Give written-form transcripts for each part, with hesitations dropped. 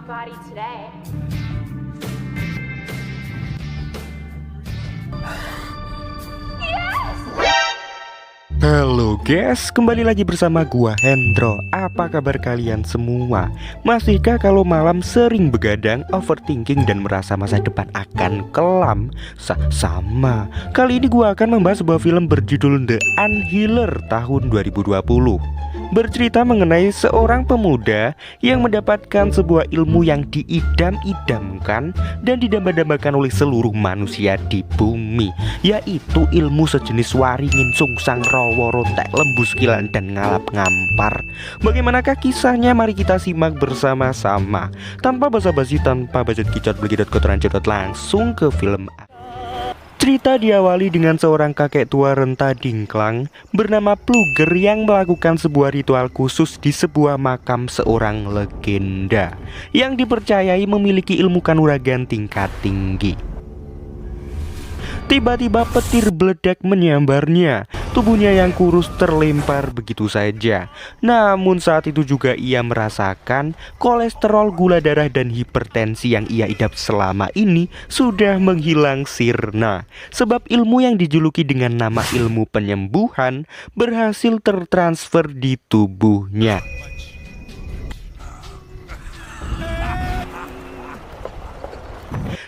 body today. Halo guys, kembali lagi bersama gua Hendro. Apa kabar kalian semua? Masihkah kalau malam sering begadang, overthinking dan merasa masa depan akan kelam? Sama. Kali ini gua akan membahas sebuah film berjudul The Unhealer tahun 2020. Bercerita mengenai seorang pemuda yang mendapatkan sebuah ilmu yang diidam-idamkan dan didamba-dambakan oleh seluruh manusia di bumi, yaitu ilmu sejenis waringin sungsang rawa rontek lembus kilan dan ngalap ngampar. Bagaimanakah kisahnya? Mari kita simak bersama-sama. Tanpa basa-basi, tanpa budget kicot beligidot kotoran cedot, langsung ke film. Cerita diawali dengan seorang kakek tua renta dingklang bernama Plugger yang melakukan sebuah ritual khusus di sebuah makam seorang legenda yang dipercayai memiliki ilmu kanuragan tingkat tinggi. Tiba-tiba petir meledak menyambarnya. Tubuhnya yang kurus terlempar begitu saja. Namun saat itu juga ia merasakan kolesterol, gula darah, dan hipertensi yang ia idap selama ini sudah menghilang sirna. Sebab ilmu yang dijuluki dengan nama ilmu penyembuhan berhasil tertransfer di tubuhnya.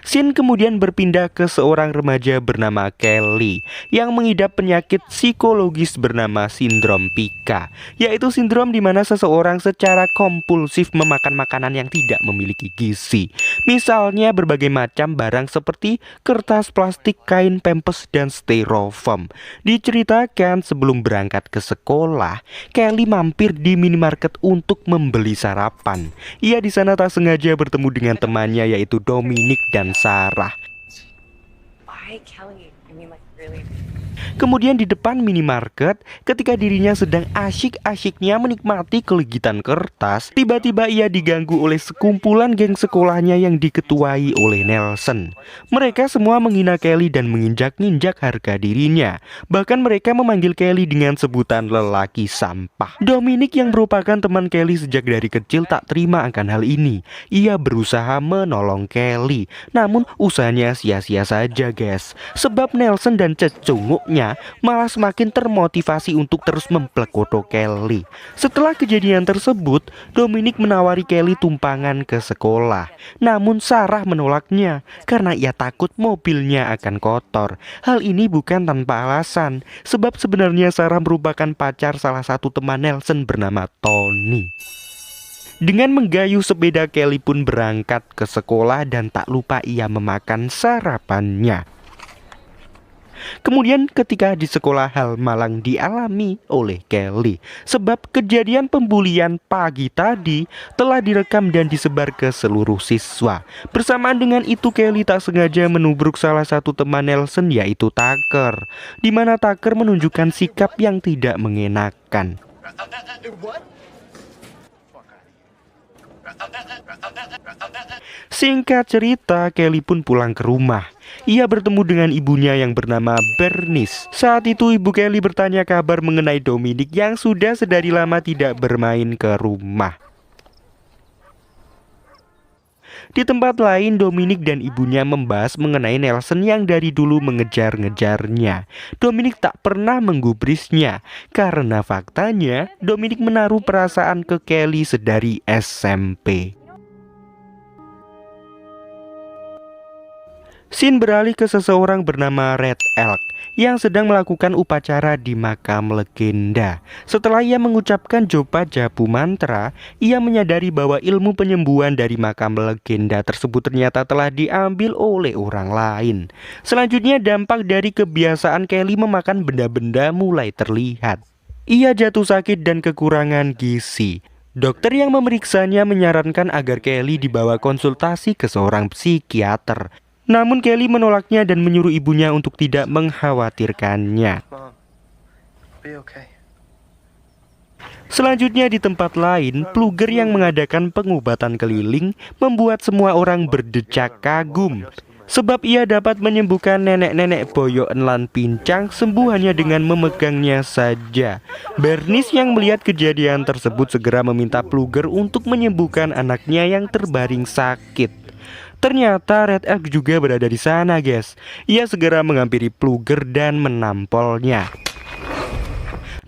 Scene kemudian berpindah ke seorang remaja bernama Kelly yang mengidap penyakit psikologis bernama sindrom Pica, yaitu sindrom di mana seseorang secara kompulsif memakan makanan yang tidak memiliki gizi. Misalnya berbagai macam barang seperti kertas, plastik, kain, pampers, dan styrofoam. Diceritakan sebelum berangkat ke sekolah, Kelly mampir di minimarket untuk membeli sarapan. Ia di sana tak sengaja bertemu dengan temannya yaitu Dominic dan Sarah. Why Kelly? I mean, like, really? Kemudian di depan minimarket, ketika dirinya sedang asyik-asyiknya menikmati kelegitan kertas, tiba-tiba ia diganggu oleh sekumpulan geng sekolahnya yang diketuai oleh Nelson. Mereka semua menghina Kelly dan menginjak-injak harga dirinya. Bahkan mereka memanggil Kelly dengan sebutan lelaki sampah. Dominic yang merupakan teman Kelly sejak dari kecil tak terima akan hal ini. Ia berusaha menolong Kelly, namun usahanya sia-sia saja guys. Sebab Nelson dan cecunguknya malah semakin termotivasi untuk terus memplekoto Kelly. Setelah kejadian tersebut, Dominic menawari Kelly tumpangan ke sekolah. Namun Sarah menolaknya karena ia takut mobilnya akan kotor. Hal ini bukan tanpa alasan, sebab sebenarnya Sarah merupakan pacar salah satu teman Nelson bernama Tony. Dengan menggayuh sepeda, Kelly pun berangkat ke sekolah dan tak lupa ia memakan sarapannya. Kemudian ketika di sekolah, hal malang dialami oleh Kelly. Sebab kejadian pembulian pagi tadi telah direkam dan disebar ke seluruh siswa. Bersamaan dengan itu Kelly tak sengaja menubruk salah satu teman Nelson yaitu Tucker, di mana Tucker menunjukkan sikap yang tidak mengenakan. Singkat cerita, Kelly pun pulang ke rumah. Ia bertemu dengan ibunya yang bernama Bernice. Saat itu ibu Kelly bertanya kabar mengenai Dominic yang sudah sedari lama tidak bermain ke rumah. Di tempat lain, Dominic dan ibunya membahas mengenai Nelson yang dari dulu mengejar-ngejarnya. Dominic tak pernah menggubrisnya, karena faktanya Dominic menaruh perasaan ke Kelly sedari SMP. Scene beralih ke seseorang bernama Red Elk yang sedang melakukan upacara di makam legenda. Setelah ia mengucapkan jopa jabu mantra, ia menyadari bahwa ilmu penyembuhan dari makam legenda tersebut ternyata telah diambil oleh orang lain. Selanjutnya, dampak dari kebiasaan Kelly memakan benda-benda mulai terlihat. Ia jatuh sakit dan kekurangan gizi. Dokter yang memeriksanya menyarankan agar Kelly dibawa konsultasi ke seorang psikiater. Namun Kelly menolaknya dan menyuruh ibunya untuk tidak mengkhawatirkannya. Selanjutnya di tempat lain, Plugger yang mengadakan pengobatan keliling membuat semua orang berdecak kagum. sebab ia dapat menyembuhkan nenek-nenek boyoken lan pincang sembuh hanya dengan memegangnya saja. Bernice yang melihat kejadian tersebut segera meminta Plugger untuk menyembuhkan anaknya yang terbaring sakit. Ternyata Red Elk juga berada di sana, guys. Ia segera menghampiri Plugger dan menampolnya.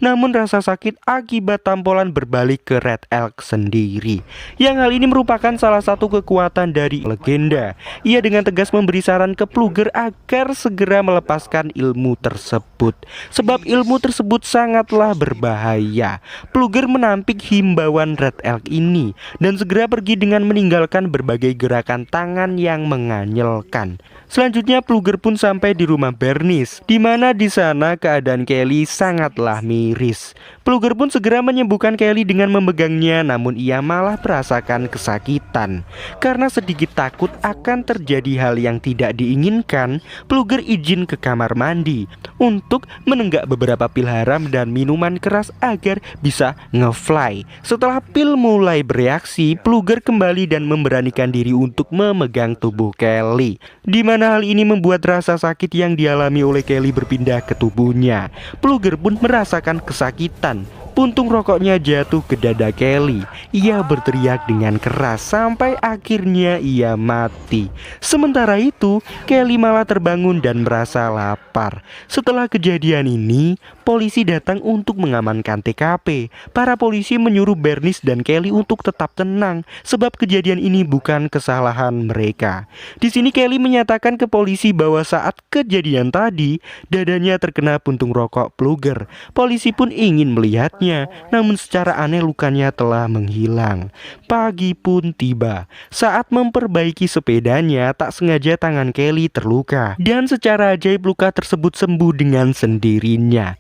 Namun rasa sakit akibat tampolan berbalik ke Red Elk sendiri. Yang hal ini merupakan salah satu kekuatan dari legenda. Ia dengan tegas memberi saran ke Plugger agar segera melepaskan ilmu tersebut, sebab ilmu tersebut sangatlah berbahaya. Plugger menampik himbauan Red Elk ini dan segera pergi dengan meninggalkan berbagai gerakan tangan yang menganyelkan. Selanjutnya Plugger pun sampai di rumah Bernice, di mana di sana keadaan Kelly sangatlah miris. Plugger pun segera menyembuhkan Kelly dengan memegangnya, namun ia malah merasakan kesakitan. Karena sedikit takut akan terjadi hal yang tidak diinginkan, Plugger izin ke kamar mandi untuk menenggak beberapa pil haram dan minuman keras agar bisa ngefly. Setelah pil mulai bereaksi, Plugger kembali dan memberanikan diri untuk memegang tubuh Kelly, di mana hal ini membuat rasa sakit yang dialami oleh Kelly berpindah ke tubuhnya. Plugger pun merasakan kesakitan. Puntung rokoknya jatuh ke dada Kelly. Ia berteriak dengan keras sampai akhirnya ia mati. Sementara itu, Kelly malah terbangun dan merasa lapar. Setelah kejadian ini, polisi datang untuk mengamankan TKP. Para polisi menyuruh Bernice dan Kelly untuk tetap tenang, sebab kejadian ini bukan kesalahan mereka. Di sini Kelly menyatakan ke polisi bahwa saat kejadian tadi, dadanya terkena puntung rokok Plugger. Polisi pun ingin melihatnya, namun secara aneh lukanya telah menghilang. Pagi pun tiba. Saat memperbaiki sepedanya, tak sengaja tangan Kelly terluka, dan secara ajaib luka tersebut sembuh dengan sendirinya.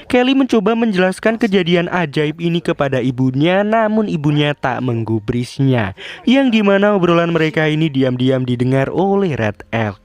Kelly mencoba menjelaskan kejadian ajaib ini kepada ibunya, namun ibunya tak menggubrisnya, yang dimana obrolan mereka ini diam-diam didengar oleh Red Elk.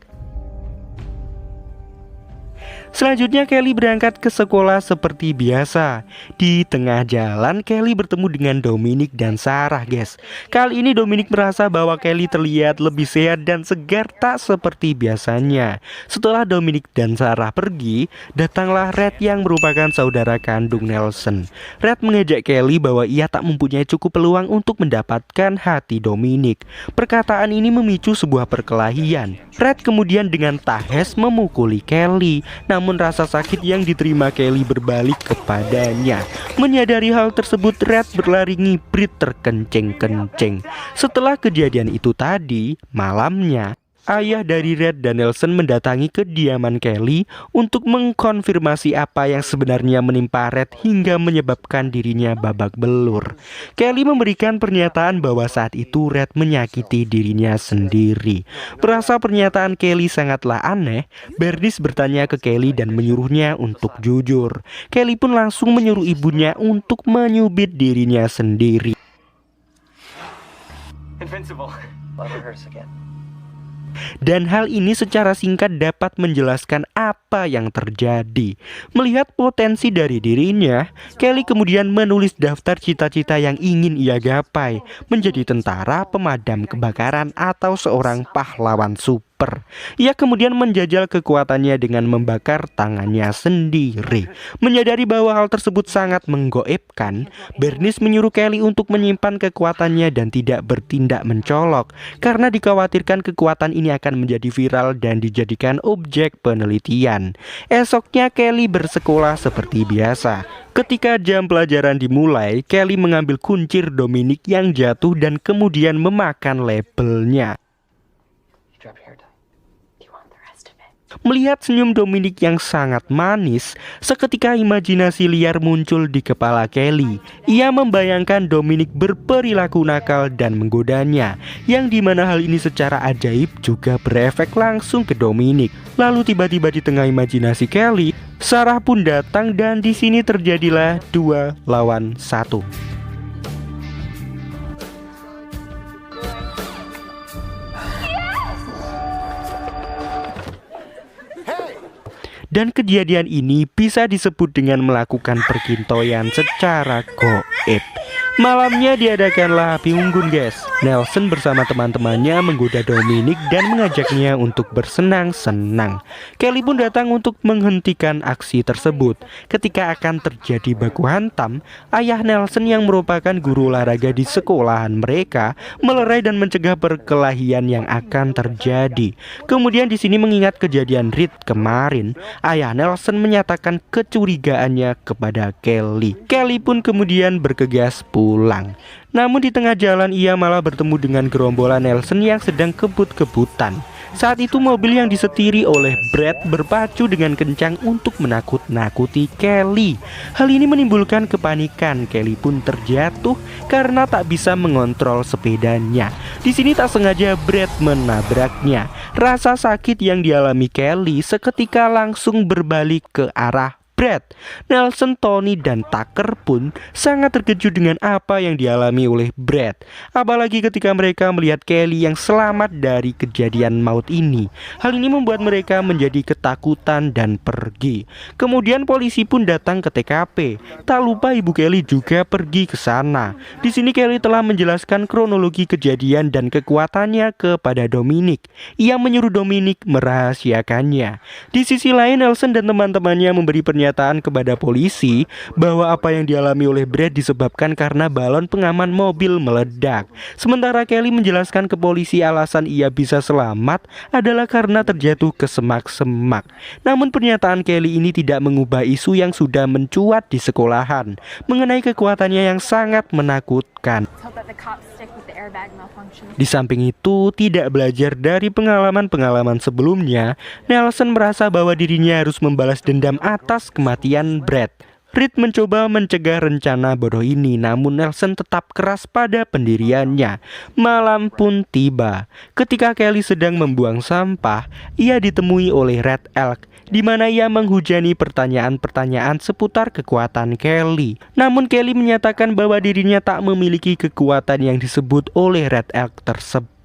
Selanjutnya Kelly berangkat ke sekolah seperti biasa. Di tengah jalan Kelly bertemu dengan Dominic dan Sarah, guys. Kali ini Dominic merasa bahwa Kelly terlihat lebih sehat dan segar tak seperti biasanya. Setelah Dominic dan Sarah pergi, datanglah Red yang merupakan saudara kandung Nelson. Red mengejek Kelly bahwa ia tak mempunyai cukup peluang untuk mendapatkan hati Dominic. Perkataan ini memicu sebuah perkelahian. Red kemudian dengan tahes memukuli Kelly, namun rasa sakit yang diterima Kelly berbalik kepadanya. Menyadari hal tersebut, Red berlari ngibrit terkenceng-kenceng. Setelah kejadian itu tadi, malamnya ayah dari Red dan Nelson mendatangi kediaman Kelly untuk mengkonfirmasi apa yang sebenarnya menimpa Red hingga menyebabkan dirinya babak belur. Kelly memberikan pernyataan bahwa saat itu Red menyakiti dirinya sendiri. Merasa pernyataan Kelly sangatlah aneh, Bernice bertanya ke Kelly dan menyuruhnya untuk jujur. Kelly pun langsung menyuruh ibunya untuk menyubit dirinya sendiri. Invincible. Let rehearse again. Dan hal ini secara singkat dapat menjelaskan apa yang terjadi. Melihat potensi dari dirinya, Kelly kemudian menulis daftar cita-cita yang ingin ia gapai, menjadi tentara pemadam kebakaran atau seorang pahlawan super. Ia kemudian menjajal kekuatannya dengan membakar tangannya sendiri. Menyadari bahwa hal tersebut sangat menggoibkan, Bernice menyuruh Kelly untuk menyimpan kekuatannya dan tidak bertindak mencolok, karena dikhawatirkan kekuatan ini akan menjadi viral dan dijadikan objek penelitian. Esoknya Kelly bersekolah seperti biasa. Ketika jam pelajaran dimulai, Kelly mengambil kuncir Dominic yang jatuh dan kemudian memakan labelnya. Melihat senyum Dominic yang sangat manis, seketika imajinasi liar muncul di kepala Kelly. Ia membayangkan Dominic berperilaku nakal dan menggodanya, yang dimana hal ini secara ajaib juga berefek langsung ke Dominic. Lalu tiba-tiba di tengah imajinasi Kelly, Sarah pun datang dan di sini terjadilah 2 lawan 1. Dan kejadian ini bisa disebut dengan melakukan perkintoyan secara goib. Malamnya diadakanlah api unggun, guys. Nelson bersama teman-temannya menggoda Dominic dan mengajaknya untuk bersenang-senang. Kelly pun datang untuk menghentikan aksi tersebut. Ketika akan terjadi baku hantam, ayah Nelson yang merupakan guru olahraga di sekolahan mereka melerai dan mencegah perkelahian yang akan terjadi. Kemudian di sini mengingat kejadian Reed kemarin, ayah Nelson menyatakan kecurigaannya kepada Kelly. Kelly pun kemudian bergegas pulang. Namun di tengah jalan ia malah bertemu dengan gerombolan Nelson yang sedang kebut-kebutan. Saat itu mobil yang disetiri oleh Brad berpacu dengan kencang untuk menakut-nakuti Kelly. Hal ini menimbulkan kepanikan. Kelly pun terjatuh karena tak bisa mengontrol sepedanya. Di sini tak sengaja Brad menabraknya. Rasa sakit yang dialami Kelly seketika langsung berbalik ke arah Brad. Nelson, Tony, dan Tucker pun sangat terkejut dengan apa yang dialami oleh Brad. Apalagi ketika mereka melihat Kelly yang selamat dari kejadian maut ini. Hal ini membuat mereka menjadi ketakutan dan pergi. Kemudian polisi pun datang ke TKP. Tak lupa ibu Kelly juga pergi ke sana. Di sini Kelly telah menjelaskan kronologi kejadian dan kekuatannya kepada Dominic. Ia menyuruh Dominic merahasiakannya. Di sisi lain, Nelson dan teman-temannya memberi pernyataan kepada polisi bahwa apa yang dialami oleh Brad disebabkan karena balon pengaman mobil meledak. Sementara Kelly menjelaskan ke polisi alasan ia bisa selamat adalah karena terjatuh ke semak-semak. Namun pernyataan Kelly ini tidak mengubah isu yang sudah mencuat di sekolahan mengenai kekuatannya yang sangat menakutkan. Di samping itu, tidak belajar dari pengalaman-pengalaman sebelumnya, Nelson merasa bahwa dirinya harus membalas dendam atas kematian Brad. Reed mencoba mencegah rencana bodoh ini, namun Nelson tetap keras pada pendiriannya. Malam pun tiba. Ketika Kelly sedang membuang sampah, ia ditemui oleh Red Elk, di mana ia menghujani pertanyaan-pertanyaan seputar kekuatan Kelly. Namun Kelly menyatakan bahwa dirinya tak memiliki kekuatan yang disebut oleh Red Elk tersebut.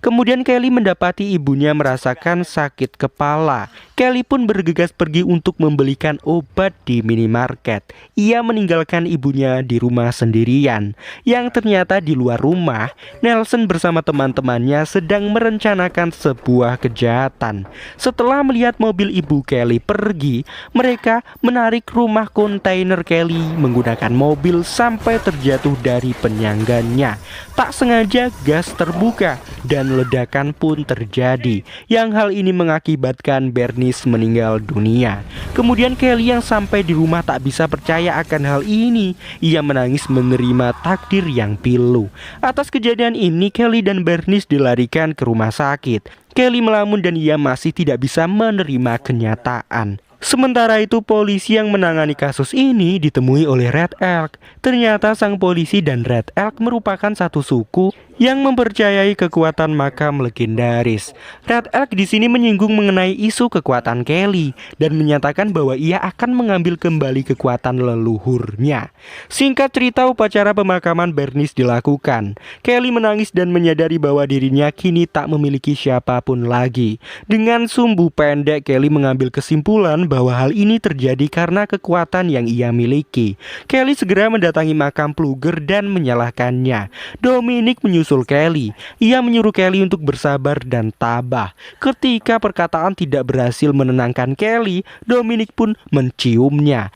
Kemudian Kelly mendapati ibunya merasakan sakit kepala. Kelly pun bergegas pergi untuk membelikan obat di minimarket. Ia meninggalkan ibunya di rumah sendirian. Yang ternyata di luar rumah, Nelson bersama teman-temannya sedang merencanakan sebuah kejahatan. Setelah melihat mobil ibu Kelly pergi, mereka menarik rumah kontainer Kelly menggunakan mobil sampai terjatuh dari penyangganya. Tak sengaja gas terbuka dan ledakan pun terjadi, yang hal ini mengakibatkan Bernice meninggal dunia. Kemudian Kelly yang sampai di rumah tak bisa percaya akan hal ini. Ia menangis menerima takdir yang pilu. Atas kejadian ini Kelly dan Bernice dilarikan ke rumah sakit. Kelly melamun dan ia masih tidak bisa menerima kenyataan. Sementara itu polisi yang menangani kasus ini ditemui oleh Red Elk. Ternyata sang polisi dan Red Elk merupakan satu suku yang mempercayai kekuatan makam legendaris. Red Elk di sini menyinggung mengenai isu kekuatan Kelly dan menyatakan bahwa ia akan mengambil kembali kekuatan leluhurnya. Singkat cerita, upacara pemakaman Bernice dilakukan. Kelly menangis dan menyadari bahwa dirinya kini tak memiliki siapapun lagi. Dengan sumbu pendek, Kelly mengambil kesimpulan bahwa hal ini terjadi karena kekuatan yang ia miliki. Kelly segera mendatangi makam Plugger dan menyalahkannya. Dominic menyusul Kelly. Ia menyuruh Kelly untuk bersabar dan tabah. Ketika perkataan tidak berhasil menenangkan Kelly, Dominic pun menciumnya.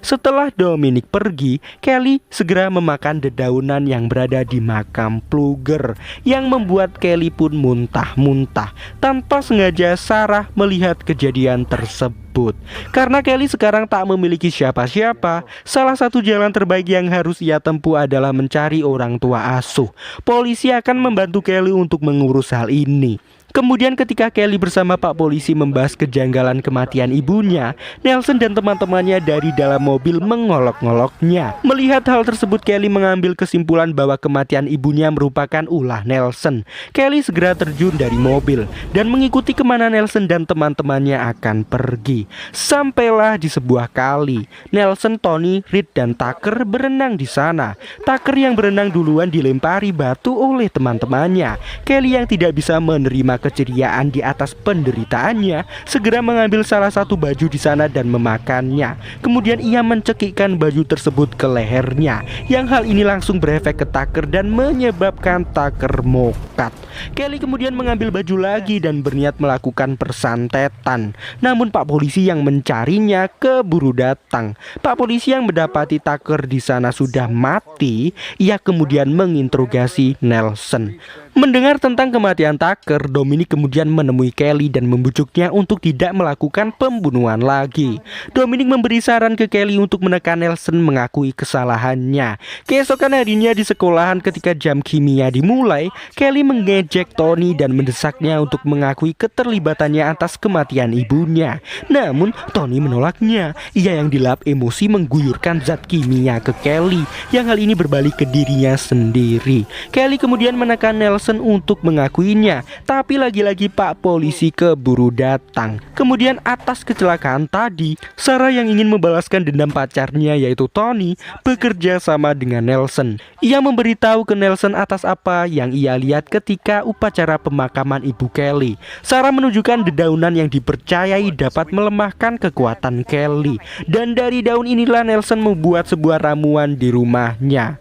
Setelah Dominic pergi, Kelly segera memakan dedaunan yang berada di makam Plugger, yang membuat Kelly pun muntah-muntah. Tanpa sengaja Sarah melihat kejadian tersebut. Karena Kelly sekarang tak memiliki siapa-siapa, salah satu jalan terbaik yang harus ia tempuh adalah mencari orang tua asuh. Polisi akan membantu Kelly untuk mengurus hal ini. Kemudian ketika Kelly bersama Pak Polisi membahas kejanggalan kematian ibunya, Nelson dan teman-temannya dari dalam mobil mengolok-ngoloknya. Melihat hal tersebut, Kelly mengambil kesimpulan bahwa kematian ibunya merupakan ulah Nelson. Kelly segera terjun dari mobil dan mengikuti kemana Nelson dan teman-temannya akan pergi. Sampailah di sebuah kali. Nelson, Tony, Reed, dan Tucker berenang di sana. Tucker yang berenang duluan dilempari batu oleh teman-temannya. Kelly yang tidak bisa menerima keceriaan di atas penderitaannya, segera mengambil salah satu baju di sana dan memakannya. Kemudian ia mencekikkan baju tersebut ke lehernya, yang hal ini langsung berefek ke Tucker dan menyebabkan Tucker mokat. Kelly kemudian mengambil baju lagi dan berniat melakukan persantetan. Namun Pak Polisi yang mencarinya keburu datang. Pak Polisi yang mendapati Tucker di sana sudah mati, ia kemudian menginterogasi Nelson. Mendengar tentang kematian Tucker, Dominic kemudian menemui Kelly dan membujuknya untuk tidak melakukan pembunuhan lagi. Dominic memberi saran ke Kelly untuk menekan Nelson mengakui kesalahannya. Keesokan harinya di sekolahan ketika jam kimia dimulai, Kelly mengejek Tony dan mendesaknya untuk mengakui keterlibatannya atas kematian ibunya. Namun Tony menolaknya. Ia yang dilap emosi mengguyurkan zat kimia ke Kelly, yang hal ini berbalik ke dirinya sendiri. Kelly kemudian menekan Nelson untuk mengakuinya, tapi lagi-lagi Pak Polisi keburu datang. Kemudian atas kecelakaan tadi, Sarah yang ingin membalaskan dendam pacarnya yaitu Tony bekerja sama dengan Nelson. Ia memberitahu ke Nelson atas apa yang ia lihat ketika upacara pemakaman ibu Kelly. Sarah menunjukkan dedaunan yang dipercayai dapat melemahkan kekuatan Kelly, dan dari daun inilah Nelson membuat sebuah ramuan di rumahnya.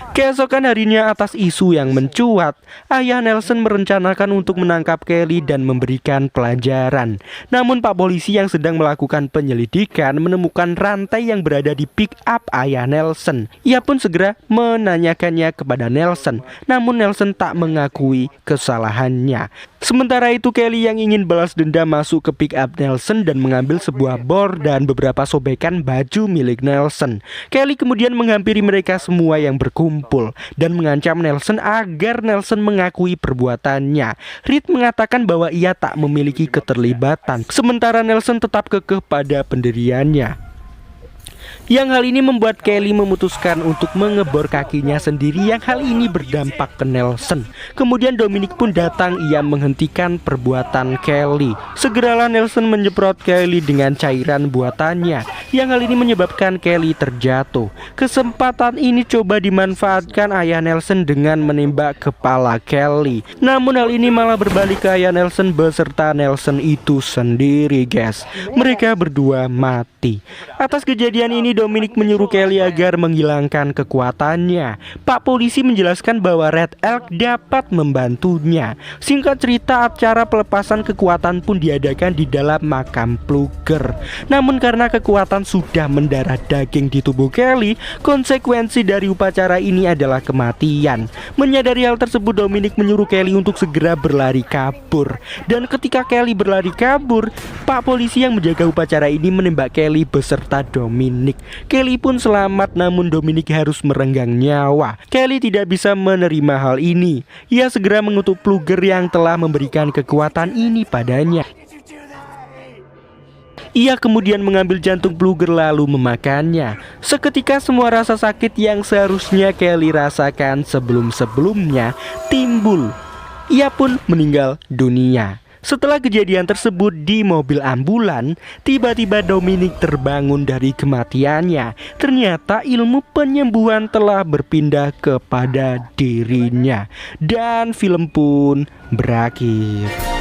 Keesokan harinya atas isu yang mencuat, ayah Nelson merencanakan untuk menangkap Kelly dan memberikan pelajaran. Namun Pak Polisi yang sedang melakukan penyelidikan menemukan rantai yang berada di pick up ayah Nelson. Ia pun segera menanyakannya kepada Nelson, namun Nelson tak mengakui kesalahannya. Sementara itu Kelly yang ingin balas dendam masuk ke pick up Nelson dan mengambil sebuah bor dan beberapa sobekan baju milik Nelson. Kelly kemudian menghampiri mereka semua yang berkumpul dan mengancam Nelson agar Nelson mengakui perbuatannya. Reed mengatakan bahwa ia tak memiliki keterlibatan, sementara Nelson tetap kekeh pada pendiriannya. Yang hal ini membuat Kelly memutuskan untuk mengebor kakinya sendiri, yang hal ini berdampak ke Nelson. Kemudian Dominic pun datang, ia menghentikan perbuatan Kelly. Segeralah Nelson menyemprot Kelly dengan cairan buatannya, yang hal ini menyebabkan Kelly terjatuh. Kesempatan ini coba dimanfaatkan ayah Nelson dengan menembak kepala Kelly. Namun hal ini malah berbalik ke ayah Nelson beserta Nelson itu sendiri, guys. Mereka berdua mati. Atas kejadian ini Dominic menyuruh Kelly agar menghilangkan kekuatannya. Pak Polisi menjelaskan bahwa Red Elk dapat membantunya. Singkat cerita, acara pelepasan kekuatan pun diadakan di dalam makam Plugger. Namun karena kekuatan sudah mendarah daging di tubuh Kelly, konsekuensi dari upacara ini adalah kematian. Menyadari hal tersebut, Dominic menyuruh Kelly untuk segera berlari kabur. Dan ketika Kelly berlari kabur, Pak Polisi yang menjaga upacara ini menembak Kelly beserta Dominic. Kelly pun selamat, namun Dominic harus merenggang nyawa. Kelly tidak bisa menerima hal ini. Ia segera mengutuk Plugger yang telah memberikan kekuatan ini padanya. Ia kemudian mengambil jantung Plugger lalu memakannya. Seketika semua rasa sakit yang seharusnya Kelly rasakan sebelum-sebelumnya timbul. Ia pun meninggal dunia. Setelah kejadian tersebut di mobil ambulan, tiba-tiba Dominic terbangun dari kematiannya. Ternyata ilmu penyembuhan telah berpindah kepada dirinya. Dan film pun berakhir.